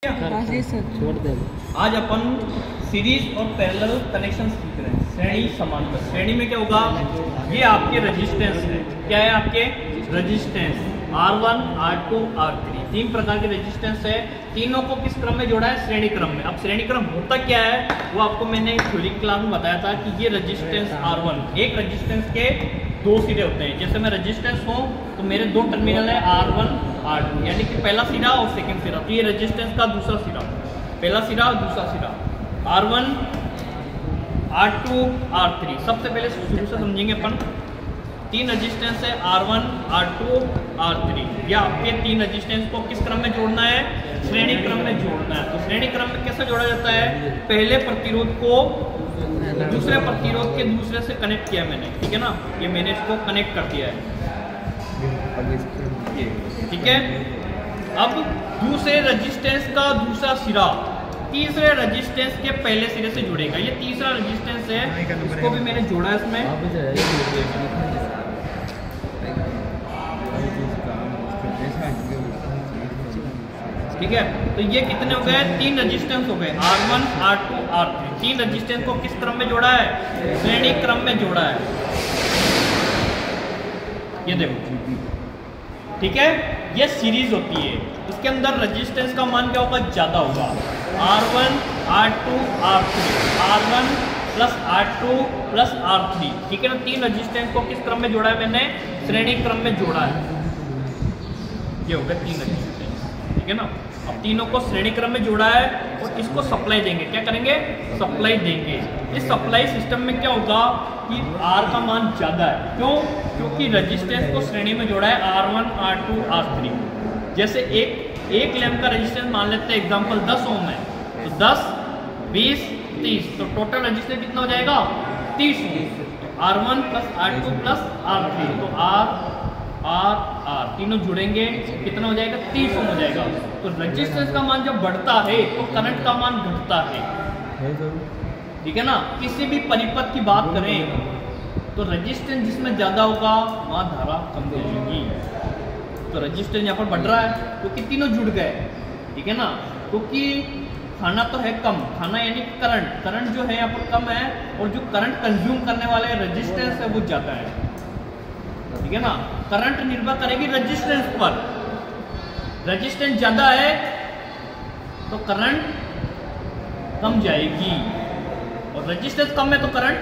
छोड़ दे। आज अपन सीरीज और पैरेलल कनेक्शन सीख रहे हैं। श्रेणी समांतर। श्रेणी में क्या होगा, ये आपके रेजिस्टेंस है। क्या है आपके रेजिस्टेंस? R1, R2, R3 तीन प्रकार के रेजिस्टेंस है। तीनों को किस क्रम में जोड़ा है? श्रेणी क्रम में। अब श्रेणी क्रम होता क्या है वो आपको मैंने थ्योरी क्लास में बताया था कि ये रेजिस्टेंस R1, एक रेजिस्टेंस के दो सिरे होते हैं। जैसे मैं रेजिस्टेंस हूँ तो मेरे दो टर्मिनल है R1, R2, यानी कि पहला सिरा और सेकंड सिरा। तो ये रेजिस्टेंस का दूसरा सिरा, पहला सिरा और दूसरा सिरा, R1, R2, R3। सबसे पहले शुरू से समझेंगे अपन। तीन रेजिस्टेंस है R1, R2, R3। या आपके तीन रेजिस्टेंस को किस क्रम में जोड़ना है? श्रेणी क्रम में जोड़ना है। तो श्रेणी क्रम में कैसे जोड़ा जाता है? पहले प्रतिरोध को दूसरे प्रतिरोध के दूसरे से कनेक्ट किया मैंने, ठीक है ना, ये मैंने इसको कनेक्ट कर दिया है, ठीक है। अब दूसरे रेजिस्टेंस का दूसरा सिरा तीसरे रेजिस्टेंस के पहले सिरे से जुड़ेगा। ये तीसरा रेजिस्टेंस है, इसको भी मैंने जोड़ा है इसमें। ठीक है, तो ये कितने हो गए? तीन रेजिस्टेंस हो गए, R1, R2, R3। तीन रेजिस्टेंस को किस क्रम में जोड़ा है? श्रेणी क्रम में जोड़ा है। ये देखो, ठीक है, ये सीरीज होती है। इसके अंदर रेजिस्टेंस का मान क्या होगा? ज्यादा होगा। R1, R2, R3, R1 plus R2 plus R3, ठीक है ना। तीन रेजिस्टेंस को किस क्रम में जोड़ा है मैंने? श्रेणी क्रम में जोड़ा है। ये हो गए तीन रेजिस्टेंस, ठीक है ना। अब तीनों को श्रेणी क्रम में जोड़ा है और इसको सप्लाई देंगे। क्या करेंगे? सप्लाई देंगे। इस सप्लाई सिस्टम में क्या होगा कि R का मान ज्यादा है। क्यों? क्योंकि रेजिस्टेंस को श्रेणी में जोड़ा है R1, R2, R3। जैसे एक लैम्प का रेजिस्टेंस मान लेते हैं, एग्जांपल 10 ओम है, तो 10, 20, 30, तो टोटल रेजिस्टेंस कितना हो जाएगा? 30 ओम। तो R1 plus R2 plus R3, तो R तीनों जुड़ेंगे, कितना हो जाएगा? 30 ओम हो जाएगा। तो रेजिस्टेंस का मान जब बढ़ता है तो करंट का मान घटता है, ठीक है ना। किसी भी परिपथ की बात करें तो रेजिस्टेंस जिसमें ज्यादा होगा वहां धारा कम जाएगी। तो रेजिस्टेंस यहाँ पर बढ़ रहा है क्योंकि तीनों जुड़ गए, ठीक है ना। क्योंकि खाना तो है कम, खाना यानी करंट जो है यहाँ पर कम है, और जो करंट कंज्यूम करने वाले रेजिस्टेंस है वो ज्यादा है, ठीक है ना। करंट निर्भर करेगी रेजिस्टेंस पर। रेजिस्टेंस ज्यादा है तो करंट कम जाएगी, और रेजिस्टेंस कम है तो करंट